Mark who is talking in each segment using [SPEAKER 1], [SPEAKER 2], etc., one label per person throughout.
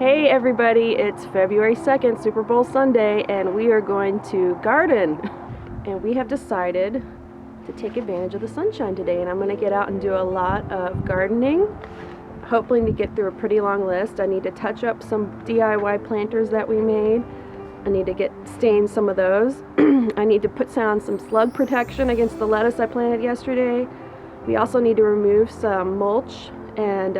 [SPEAKER 1] Hey everybody, it's February 2nd, Super Bowl Sunday, and we are going to garden. And we have decided to take advantage of the sunshine today, and I'm going to get out and do a lot of gardening. Hopefully to get through a pretty long list. I need to touch up some DIY planters that we made. I need to stain some of those. I need to put down some slug protection against the lettuce I planted yesterday. We also need to remove some mulch and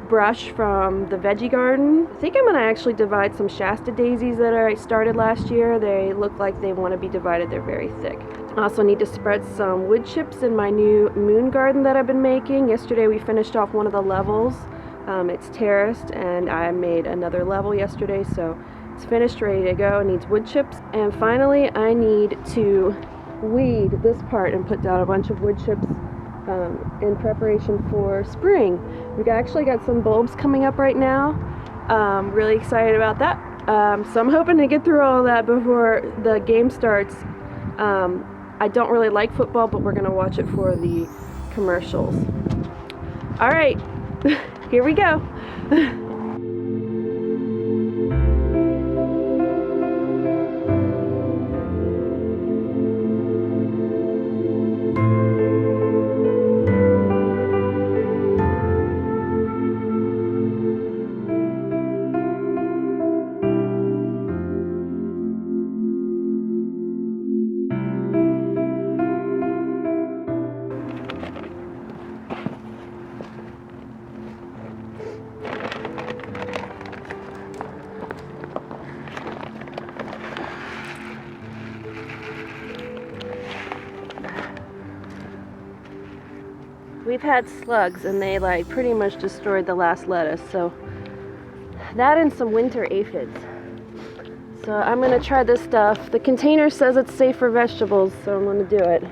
[SPEAKER 1] brush from the veggie garden. I think I'm going to actually divide some Shasta daisies that I started last year. They look like they want to be divided. They're very thick. I also need to spread some wood chips in my new moon garden that I've been making. Yesterday we finished off one of the levels. It's terraced, and I made another level yesterday, so it's finished, ready to go. It needs wood chips. And finally I need to weed this part and put down a bunch of wood chips in preparation for spring. We've actually got some bulbs coming up right now. Really excited about that. So I'm hoping to get through all of that before the game starts. I don't really like football, but we're going to watch it for the commercials. All right, here we go. We've had slugs, and they pretty much destroyed the last lettuce, so that and some winter aphids. So I'm gonna try this stuff. The container says it's safe for vegetables, so I'm gonna do it.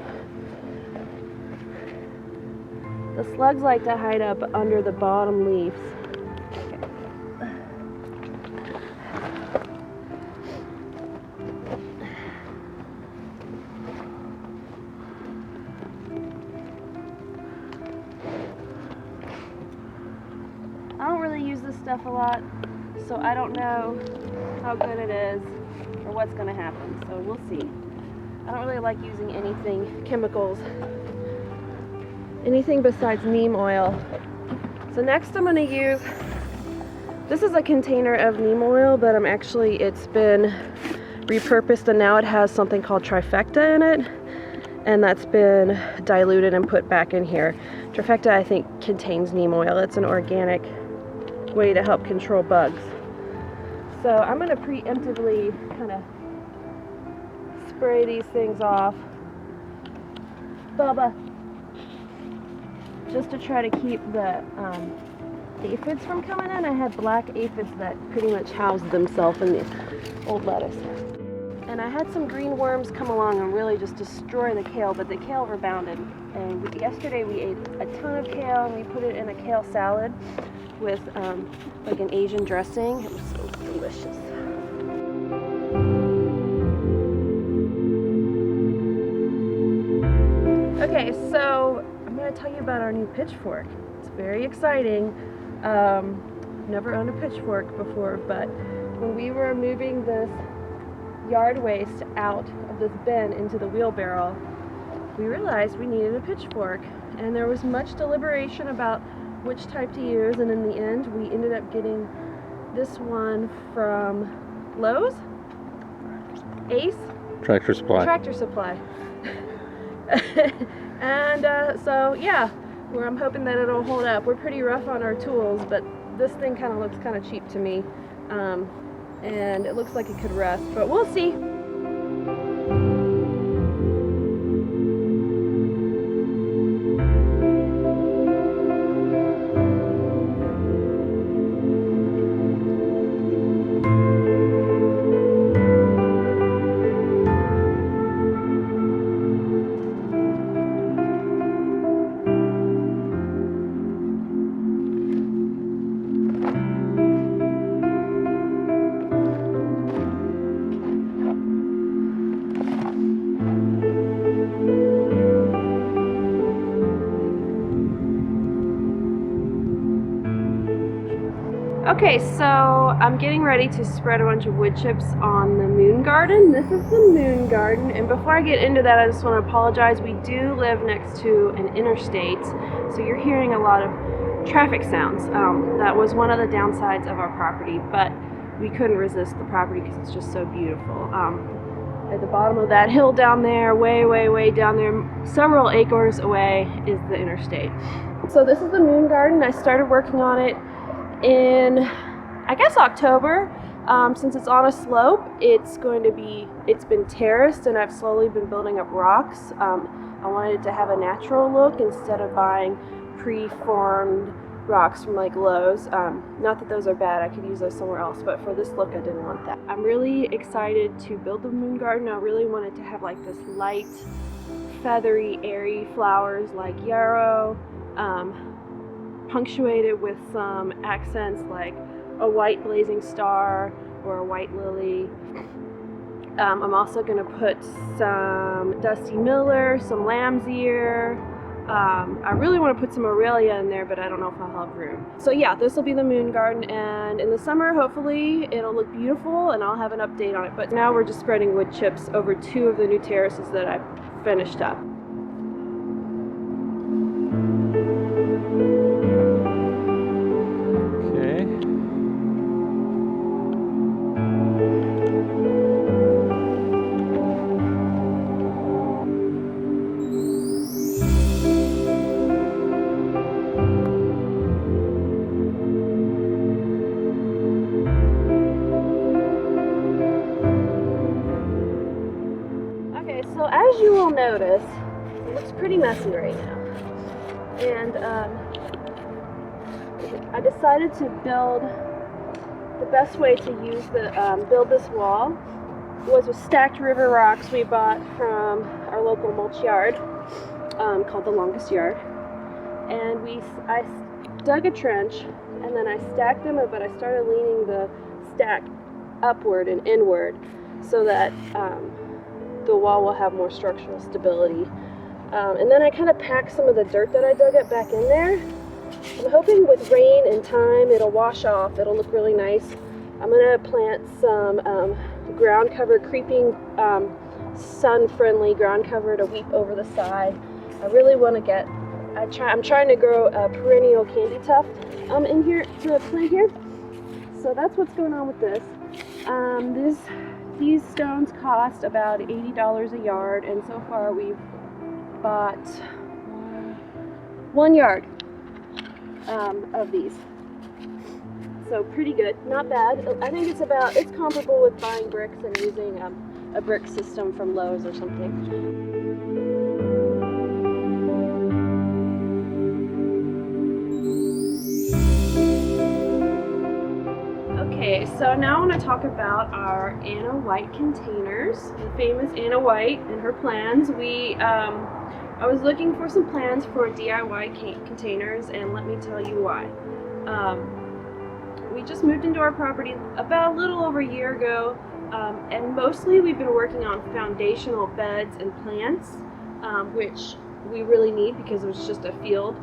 [SPEAKER 1] The slugs like to hide up under the bottom leaves. I don't really use this stuff a lot, so I don't know how good it is or what's going to happen, so we'll see. I don't really like using chemicals, anything besides neem oil. So next I'm going to use, this is a container of neem oil, but it's been repurposed, and now it has something called trifecta in it, and that's been diluted and put back in here. Trifecta, I think, contains neem oil. It's an organic way to help control bugs. So I'm going to preemptively kind of spray these things off. Bubba. Just to try to keep the aphids from coming in. I had black aphids that pretty much housed themselves in the old lettuce. And I had some green worms come along and really just destroy the kale, but the kale rebounded. And yesterday we ate a ton of kale, and we put it in a kale salad with like an Asian dressing. It was so delicious. Okay, so I'm going to tell you about our new pitchfork. It's very exciting. Never owned a pitchfork before, but when we were moving this yard waste out of this bin into the wheelbarrow, we realized we needed a pitchfork, and there was much deliberation about which type to use, and in the end we ended up getting this one from Lowe's? Ace?
[SPEAKER 2] Tractor
[SPEAKER 1] Supply. And so yeah, I'm hoping that it'll hold up. We're pretty rough on our tools, but this thing kind of looks kind of cheap to me, and it looks like it could rust, but we'll see. Okay, so I'm getting ready to spread a bunch of wood chips on the moon garden. This is the moon garden, and before I get into that, I just want to apologize. We do live next to an interstate, so you're hearing a lot of traffic sounds. That was one of the downsides of our property, but we couldn't resist the property because it's just so beautiful. At the bottom of that hill down there, way down there, several acres away, is the interstate. So this is the moon garden. I started working on it in, I guess, October. Since it's on a slope, it's been terraced, and I've slowly been building up rocks. I wanted it to have a natural look instead of buying pre-formed rocks from like Lowe's. Not that those are bad, I could use those somewhere else, but for this look I didn't want that. I'm really excited to build the moon garden. I really wanted to have like this light, feathery, airy flowers like yarrow, punctuated with some accents like a white blazing star or a white lily. I'm also going to put some Dusty Miller, some lamb's ear. I really want to put some Aurelia in there, but I don't know if I'll have room. So yeah, this will be the moon garden, and in the summer hopefully it'll look beautiful and I'll have an update on it. But now we're just spreading wood chips over 2 of the new terraces that I've finished up. So as you will notice, it looks pretty messy right now, and I decided to build, the best way to build this wall was with stacked river rocks we bought from our local mulch yard called the Longest Yard, and I dug a trench and then I stacked them, but I started leaning the stack upward and inward so that the wall will have more structural stability. And then I kind of packed some of the dirt that I dug up back in there. I'm hoping with rain and time it'll wash off, it'll look really nice. I'm gonna plant some ground cover, creeping sun-friendly ground cover to weep over the side. I really want to get, I'm trying to grow a perennial candy tuft in here, to plant here. So that's what's going on with this. These stones cost about $80 a yard, and so far we've bought 1 yard of these. So pretty good, not bad. I think it's comparable with buying bricks and using a brick system from Lowe's or something. Okay, so now I want to talk about our Anna White containers, the famous Anna White and her plans. I was looking for some plans for DIY containers, and let me tell you why. We just moved into our property about a little over a year ago, and mostly we've been working on foundational beds and plants, which we really need because it was just a field.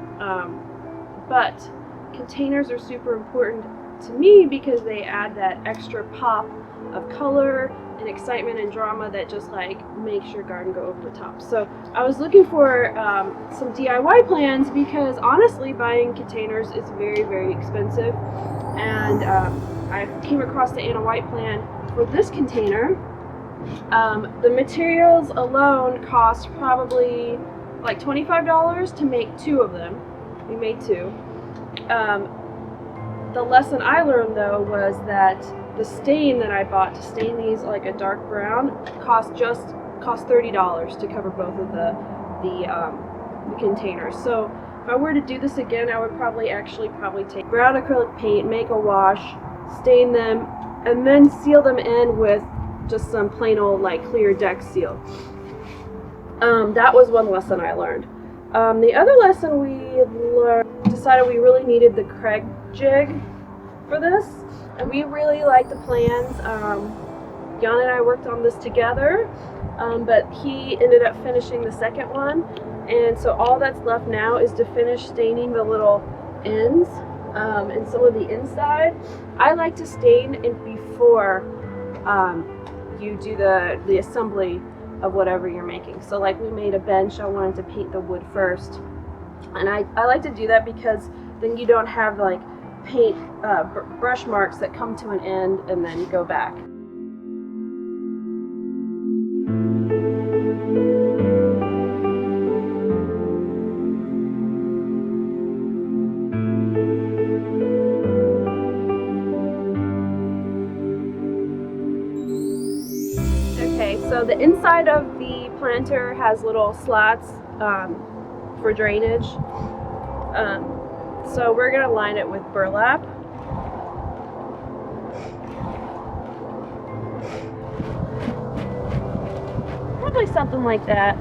[SPEAKER 1] But containers are super important to me because they add that extra pop of color and excitement and drama that just like makes your garden go over the top. So I was looking for some DIY plans because honestly buying containers is very expensive, and I came across the Anna White plan for this container. The materials alone cost probably like $25 to make 2 of them. We made 2. The lesson I learned though was that the stain that I bought to stain these like a dark brown cost $30 to cover both of the containers. So if I were to do this again, I would probably take brown acrylic paint, make a wash, stain them, and then seal them in with just some plain old like clear deck seal. That was one lesson I learned. The other lesson we decided we really needed the Craig jig for this, and we really liked the plans. Jan and I worked on this together, but he ended up finishing the second one, and so all that's left now is to finish staining the little ends and some of the inside. I like to stain it before you do the assembly of whatever you're making. So like we made a bench, I wanted to paint the wood first. And I like to do that because then you don't have like paint brush marks that come to an end and then go back. Okay, so the inside of the planter has little slots for drainage. So we're going to line it with burlap. Probably something like that.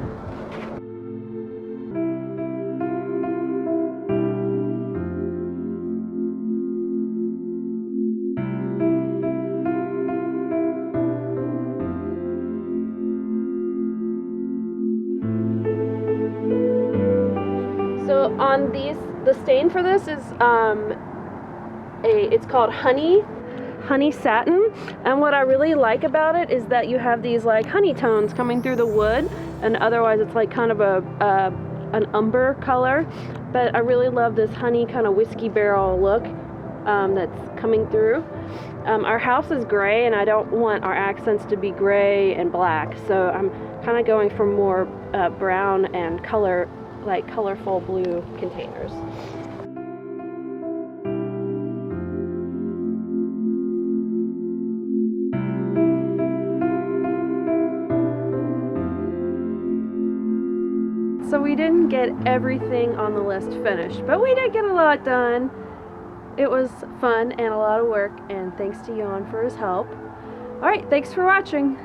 [SPEAKER 1] So on these, the stain for this is it's called honey satin, and what I really like about it is that you have these like honey tones coming through the wood, and otherwise it's like kind of an umber color, but I really love this honey kind of whiskey barrel look that's coming through. Our house is gray and I don't want our accents to be gray and black, so I'm kind of going for more brown and color, like colorful blue containers. So we didn't get everything on the list finished, but we did get a lot done. It was fun and a lot of work, and thanks to Jan for his help. Alright, thanks for watching.